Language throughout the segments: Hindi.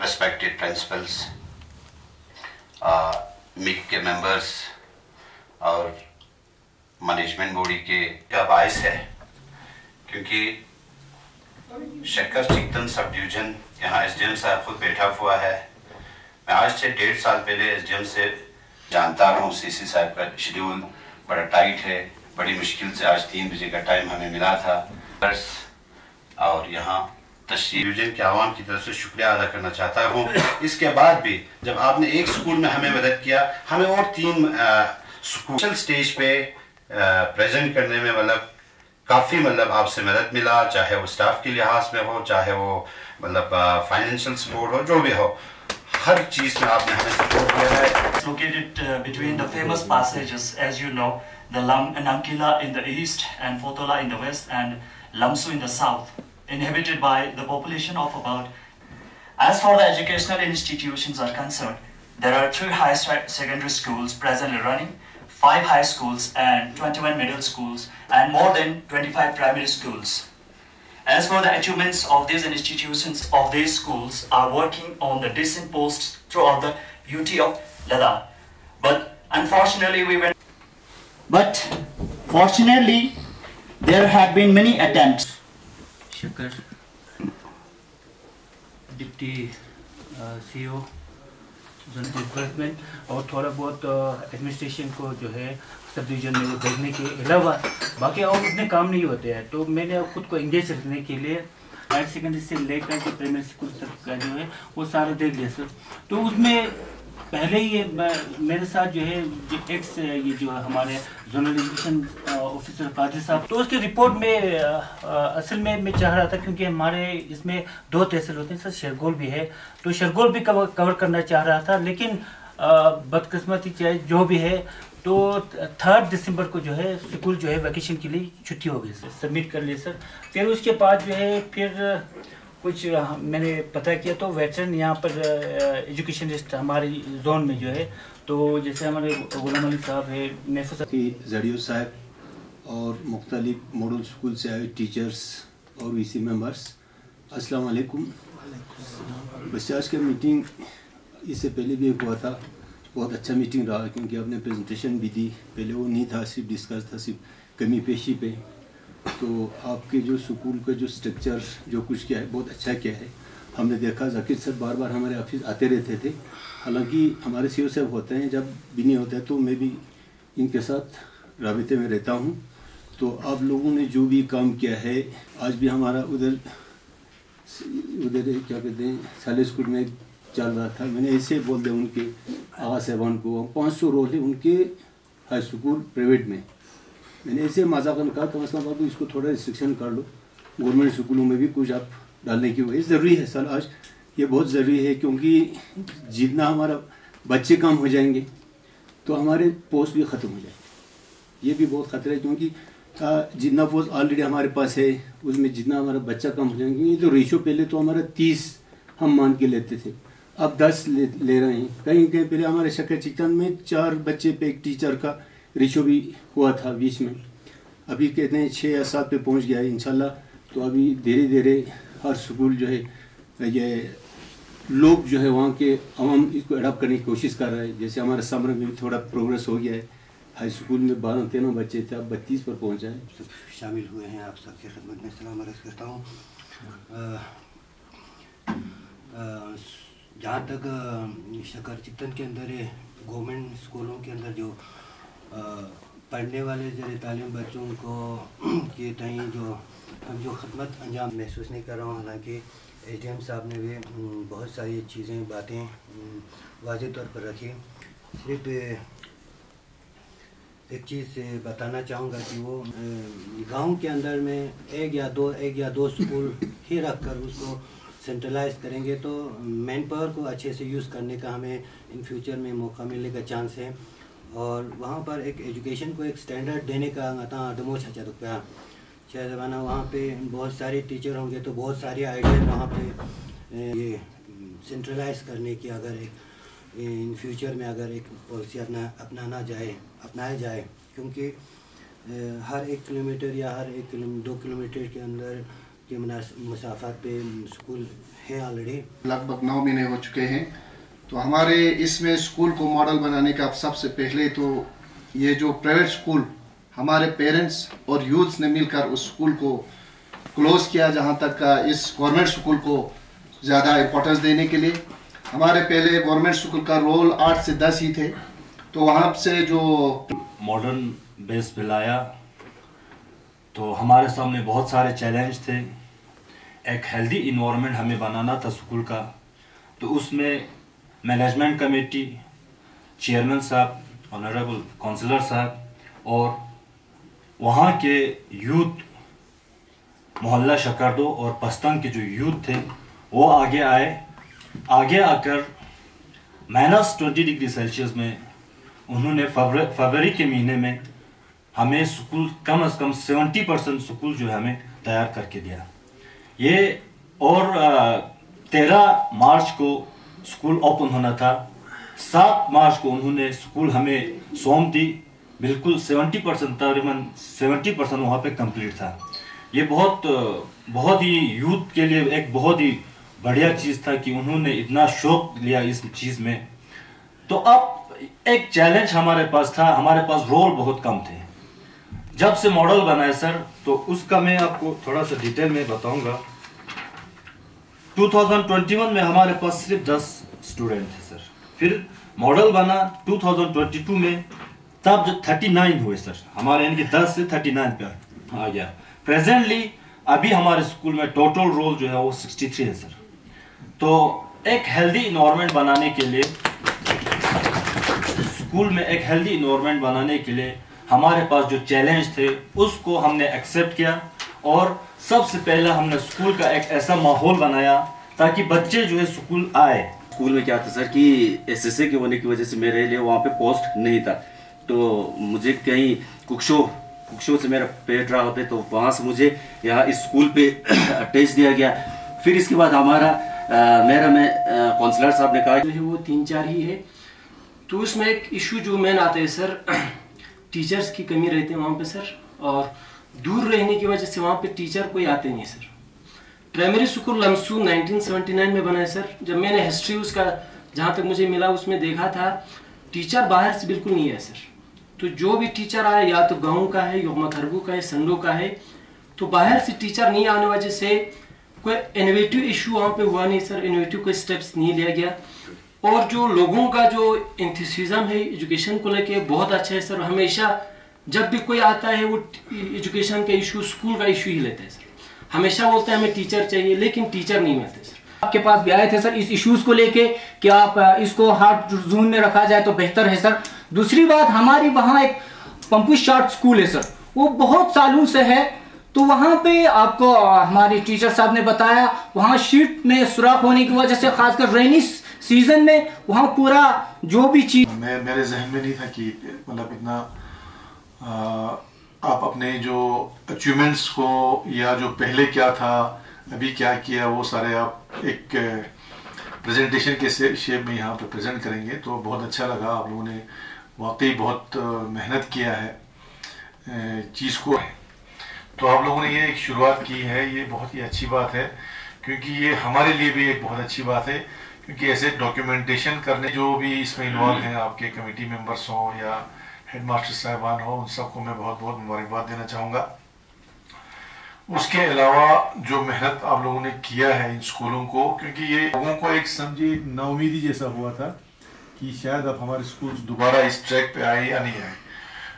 respected principals, मिक के मेंबर्स और मैनेजमेंट बॉडी के क्या बायस है, क्योंकि शक्कर चिकन सब डिवीजन यहाँ एसडीएम साहब खुद बैठा हुआ है। मैं आज से 1.5 साल पहले एसडीएम से जानता हूँ। सीसी साहब का शेड्यूल बड़ा टाइट है, बड़ी मुश्किल से आज 3 बजे का टाइम हमें मिला था। और यहाँ डिवीजन के आवाम की तरफ से शुक्रिया अदा करना चाहता हूँ। इसके बाद भी जब आपने एक स्कूल में हमें मदद किया, हमें और 3 स्कूल स्टेज पे प्रेजेंट करने में मतलब काफ़ी आपसे मदद मिला, चाहे वो स्टाफ के लिहाज में हो, चाहे वो फाइनेंशियल सपोर्ट हो, जो भी हो, हर चीज़ में आपने हमें सपोर्ट किया है। Located between the famous passages, as you know, the Nankila in the east and Fotola in the west and Lamsu in the south, inhabited by the population of about. As for the educational institutions are concerned, there are 3 high secondary schools presently running, 5 high schools and 21 middle schools and more than 25 primary schools. As for the achievements of these institutions of these schools are working on the decent posts throughout the UT of Ladakh. But fortunately, there have been many attempts. शक्कर डिप्टी सीईओ जोनल डेवलपमेंट और थोड़ा बहुत एडमिनिस्ट्रेशन को जो है सब डिवीजन में देखने के अलावा बाकी और उतने काम नहीं होते हैं, तो मैंने खुद को एंगेज रखने के लिए हायर सेकेंडरी से लेकर के प्राइमरी स्कूल तक का जो है वो सारा देख लिया सर। तो उसमें पहले ही मेरे साथ जो है ये जो हमारे जोनल एजुकेशन ऑफिसर कादिर साहब, तो उसकी रिपोर्ट में असल में मैं चाह रहा था, क्योंकि हमारे इसमें 2 तहसील होते हैं सर, शरगोल भी है, तो शरगोल भी कवर करना चाह रहा था, लेकिन बदकिस्मती चाहे जो भी है, तो 3 दिसंबर को जो है स्कूल जो है वैकेशन के लिए छुट्टी हो गई सर, सबमिट कर लिए सर। फिर उसके बाद जो है फिर कुछ मैंने पता किया, तो वेटरन यहाँ पर एजुकेशनिस्ट हमारे जोन में जो है, तो जैसे हमारे गुलाम अली साहब है, जड़ियो साहब और मुख्तलिफ मॉडल स्कूल से आए टीचर्स और वीसी मेंबर्स, अस्सलाम वालेकुम। बस आज का मीटिंग इससे पहले भी हुआ था, बहुत अच्छा मीटिंग रहा, क्योंकि आपने प्रेजेंटेशन भी दी। पहले वो नहीं था, सिर्फ डिस्कस था, सिर्फ कमी पेशी पे। तो आपके जो स्कूल का जो स्ट्रक्चर जो कुछ किया है बहुत अच्छा किया है। हमने देखा जाकिर सर बार बार हमारे ऑफिस आते रहते थे, हालांकि हमारे सीईओ साहब होते हैं, जब भी नहीं होता है तो मैं भी इनके साथ राबिते में रहता हूं। तो आप लोगों ने जो भी काम किया है, आज भी हमारा उधर क्या कहते हैं साले स्कूल में चल रहा था, मैंने ऐसे बोल दिया उनके आगा साहबान को, 500 रोल है उनके हाई स्कूल प्राइवेट में, मैंने ऐसे मजाकन कहा कम से कम बाबू इसको थोड़ा रिस्ट्रिक्शन कर लो, गवर्नमेंट स्कूलों में भी कुछ आप डालने की वजह ज़रूरी है सर। आज ये बहुत ज़रूरी है, क्योंकि जितना हमारा बच्चे कम हो जाएंगे तो हमारे पोस्ट भी ख़त्म हो जाएंगे। ये भी बहुत ख़तरा है, क्योंकि जितना पोस्ट ऑलरेडी हमारे पास है उसमें जितना हमारा बच्चा कम हो जाएंगे। ये तो रेशो पहले तो हमारा 30 हम मान के लेते थे, अब 10 ले रहे हैं। कहीं कहीं पहले हमारे शक्कर चिकन में 4 बच्चे पे एक टीचर का रेशो भी हुआ था बीच में, अभी कहते हैं 6 या 7 पे पहुंच गया है इंशाल्लाह। तो अभी धीरे धीरे हर स्कूल जो है ये लोग जो है वहाँ के अवाम इसको अडॉप्ट करने की कोशिश कर रहे हैं। जैसे हमारे सामने में भी थोड़ा प्रोग्रेस हो गया है, हाई स्कूल में 12-13 बच्चे थे, अब 32 पर पहुँचा है। सब शामिल हुए हैं, आप सबकी खिदमत में सलाम अर्ज़ करता हूँ। जहाँ तक शक्कर चिकन के अंदर गवर्नमेंट स्कूलों के अंदर जो पढ़ने वाले ज़र तालीम बच्चों को के तई जो खदमत अंजाम महसूस नहीं कर रहा हूँ। हालांकि एसडीएम साहब ने भी बहुत सारी चीज़ें बातें वाज़ेह तौर पर रखी। सिर्फ एक चीज़ बताना चाहूँगा कि वो गांव के अंदर में एक या दो स्कूल ही रख कर उसको सेंट्रलाइज करेंगे तो मैन पावर को अच्छे से यूज़ करने का हमें इन फ्यूचर में मौका मिलने का चांस है। और वहाँ पर एक एजुकेशन को एक स्टैंडर्ड देने का दमो छा रुपया शायद ज़माना, वहाँ पे बहुत सारे टीचर होंगे तो बहुत सारे आइडिया वहाँ पे ये सेंट्रलाइज करने की अगर एक इन फ्यूचर में अगर एक पॉलिसी अपनाया जाए, क्योंकि हर 1 किलोमीटर या हर 2 किलोमीटर के अंदर के मुसाफत पे स्कूल है ऑलरेडी। लगभग 9 महीने हो चुके हैं। तो हमारे इसमें स्कूल को मॉडल बनाने का सबसे पहले तो ये जो प्राइवेट स्कूल हमारे पेरेंट्स और यूथ्स ने मिलकर उस स्कूल को क्लोज किया, जहाँ तक इस गवर्नमेंट स्कूल को ज़्यादा इम्पोर्टेंस देने के लिए। हमारे पहले गवर्नमेंट स्कूल का रोल 8 से 10 ही थे, तो वहाँ से जो मॉडर्न बेस पे लाया तो हमारे सामने बहुत सारे चैलेंज थे। एक हेल्दी इन्वायरमेंट हमें बनाना था स्कूल का, तो उसमें मैनेजमेंट कमेटी, चेयरमैन साहब, ऑनरेबल काउंसलर साहब और वहाँ के यूथ, मोहल्ला शकरदो और पस्तंग के जो यूथ थे वो आगे आए। आगे आकर -20 डिग्री सेल्सियस में उन्होंने फरवरी के महीने में हमें स्कूल कम से कम 70% स्कूल जो है हमें तैयार करके दिया। ये और 13 मार्च को स्कूल ओपन होना था। 7 मार्च को उन्होंने स्कूल हमें सौंप दी। बिल्कुल 70% तकरीबन 70% वहाँ पे कंप्लीट था। ये बहुत ही यूथ के लिए एक बहुत ही बढ़िया चीज़ था कि उन्होंने इतना शौक लिया इस चीज़ में। तो अब एक चैलेंज हमारे पास था, हमारे पास रोल बहुत कम थे। जब से मॉडल बनाए सर, तो उसका मैं आपको थोड़ा सा डिटेल में बताऊंगा। 2021 में हमारे पास सिर्फ 10 स्टूडेंट थे सर। फिर मॉडल बना 2022 में, तब जो 39 हुए सर हमारे, यानी कि 10 से 39 पे आ गया। प्रेजेंटली अभी हमारे स्कूल में टोटल रोल जो है वो 63 है सर। तो एक हेल्दी इन्वायरमेंट बनाने के लिए, स्कूल में एक हेल्दी इन्वायरमेंट बनाने के लिए हमारे पास जो चैलेंज थे उसको हमने एक्सेप्ट किया और सबसे पहले हमने स्कूल का एक ऐसा माहौल बनाया ताकि बच्चे जो है स्कूल आए। स्कूल में क्या था सर कि एसएसए के होने की वजह से मेरे लिए वहाँ पे पोस्ट नहीं था, तो मुझे कहीं कुक्षो से मेरा पेट रहा होता है, तो वहाँ से मुझे यहाँ इस स्कूल पे अटैच दिया गया। फिर इसके बाद हमारा काउंसलर साहब ने कहा जो है वो 3-4 ही है। तो उसमें एक इशू जो मेन आता है सर, टीचर्स की कमी रहती है वहाँ पे सर, और दूर रहने की वजह से वहाँ पे टीचर कोई आते नहीं सर। प्राइमरी स्कूल लमसू 1979 में बना है सर। जब मैंने हिस्ट्री उसका जहाँ तक मुझे मिला उसमें देखा था, टीचर बाहर से बिल्कुल नहीं है सर। तो जो भी टीचर आया या तो गाँव का है, योगमा खरबू का है, संडो का है, तो बाहर से टीचर नहीं आने वजह से कोई इनोवेटिव इशू वहाँ पे हुआ नहीं सर, इनोवेटिव कोई स्टेप्स नहीं लिया गया। और जो लोगों का जो एंथुसियाज्म है एजुकेशन को लेके बहुत अच्छा है सर। हमेशा जब भी कोई आता है वो एजुकेशन का इशू, स्कूल का इशू ही लेता है सर। हमेशा बोलते हैं हमें टीचर चाहिए, लेकिन टीचर नहीं मिलते सर। आपके पास भी आए थे सर इस इश्यूज को लेके कि आप इसको हार्ड जोन में रखा जाए तो बेहतर है सर। दूसरी बात, हमारी वहाँ एक पंपू शार्ट स्कूल है सर, वो बहुत सालों से है। तो वहाँ पे आपको हमारी टीचर साहब ने बताया, वहाँ शीट में सुराख होने की वजह से खासकर रेनी सीजन में वहाँ पूरा जो भी चीज मेरे जहन में नहीं था कि मतलब इतना आप अपने जो अचीवमेंट्स को या जो पहले क्या था अभी क्या किया वो सारे आप एक प्रेजेंटेशन के शेप में यहाँ पे प्रेजेंट करेंगे। तो बहुत अच्छा लगा, आप लोगों ने वाकई बहुत मेहनत किया है चीज़ को। तो आप लोगों ने ये एक शुरुआत की है, ये बहुत ही अच्छी बात है, क्योंकि ये हमारे लिए भी एक बहुत अच्छी बात है। क्योंकि ऐसे डॉक्यूमेंटेशन करने जो भी इसमें इन्वॉल्व हैं, आपके कमेटी मेंबर्स हों या हेडमास्टर साहिबान हो, उन सबको मैं बहुत बहुत मुबारकबाद देना चाहूँगा। उसके अलावा जो मेहनत आप लोगों ने किया है इन स्कूलों को, क्योंकि ये लोगों को एक समझिए नाउमीदी जैसा हुआ था कि शायद अब हमारे स्कूल दोबारा इस ट्रैक पे आए या नहीं आए।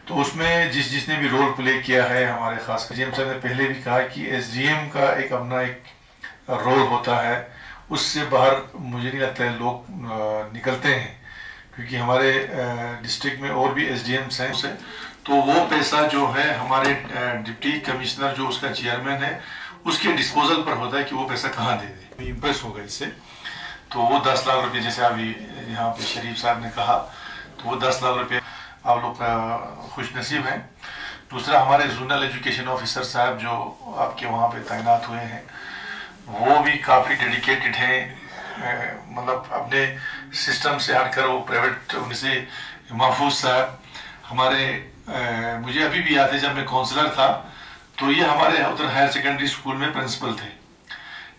तो उसमें जिसने भी रोल प्ले किया है, हमारे खास एसडीएम साहब ने पहले भी कहा कि एसडीएम का एक अपना एक रोल होता है, उससे बाहर मुझे नहीं लगता है लोग निकलते हैं, क्योंकि हमारे डिस्ट्रिक्ट में और भी एसडीएम्स हैं उसे। तो वो पैसा जो है हमारे डिप्टी कमिश्नर जो उसका चेयरमैन है उसके डिस्पोजल पर होता है कि वो पैसा कहाँ दे दे। इम्प्रेस होगा इससे। तो वो 10 लाख रुपए जैसे अभी यहाँ पे शरीफ साहब ने कहा, तो वो 10 लाख रुपए आप लोग खुश नसीब हैं। दूसरा, हमारे जोनल एजुकेशन ऑफिसर साहब जो आपके वहाँ पे तैनात हुए हैं वो भी काफ़ी डेडिकेटेड हैं, मतलब अपने सिस्टम से हटकर वो प्राइवेट उनसे महफूज साहब हमारे मुझे अभी भी याद है जब मैं काउंसलर था तो ये हमारे उधर हायर सेकेंडरी स्कूल में प्रिंसिपल थे,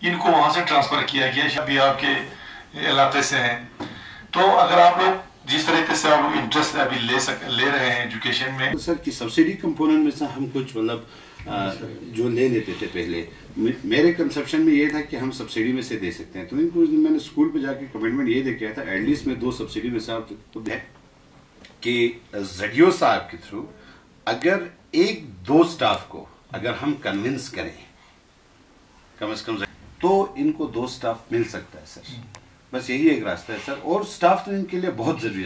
इनको वहां से ट्रांसफर किया गया, अभी आपके इलाके से हैं। तो अगर आप लोग जिस तरीके से आप लोग इंटरेस्ट अभी ले रहे हैं एजुकेशन में। सर की सब्सिडी कंपोनेंट में से हम कुछ मतलब जो ले लेते थे पहले, मेरे कंसेप्शन में ये था कि हम सब्सिडी में से दे सकते हैं। तो इनको मैंने स्कूल पे जाके कमिटमेंट ये दे के आया था, एटलीस्ट में 2 सब्सिडी में से आपको दे कि ZDO साहब के थ्रू अगर 1-2 स्टाफ को अगर हम कन्विंस करें कम से कम, तो इनको 2 स्टाफ मिल सकता है सर। बस यही एक रास्ता है सर, और स्टाफ तो इनके लिए बहुत जरूरी है।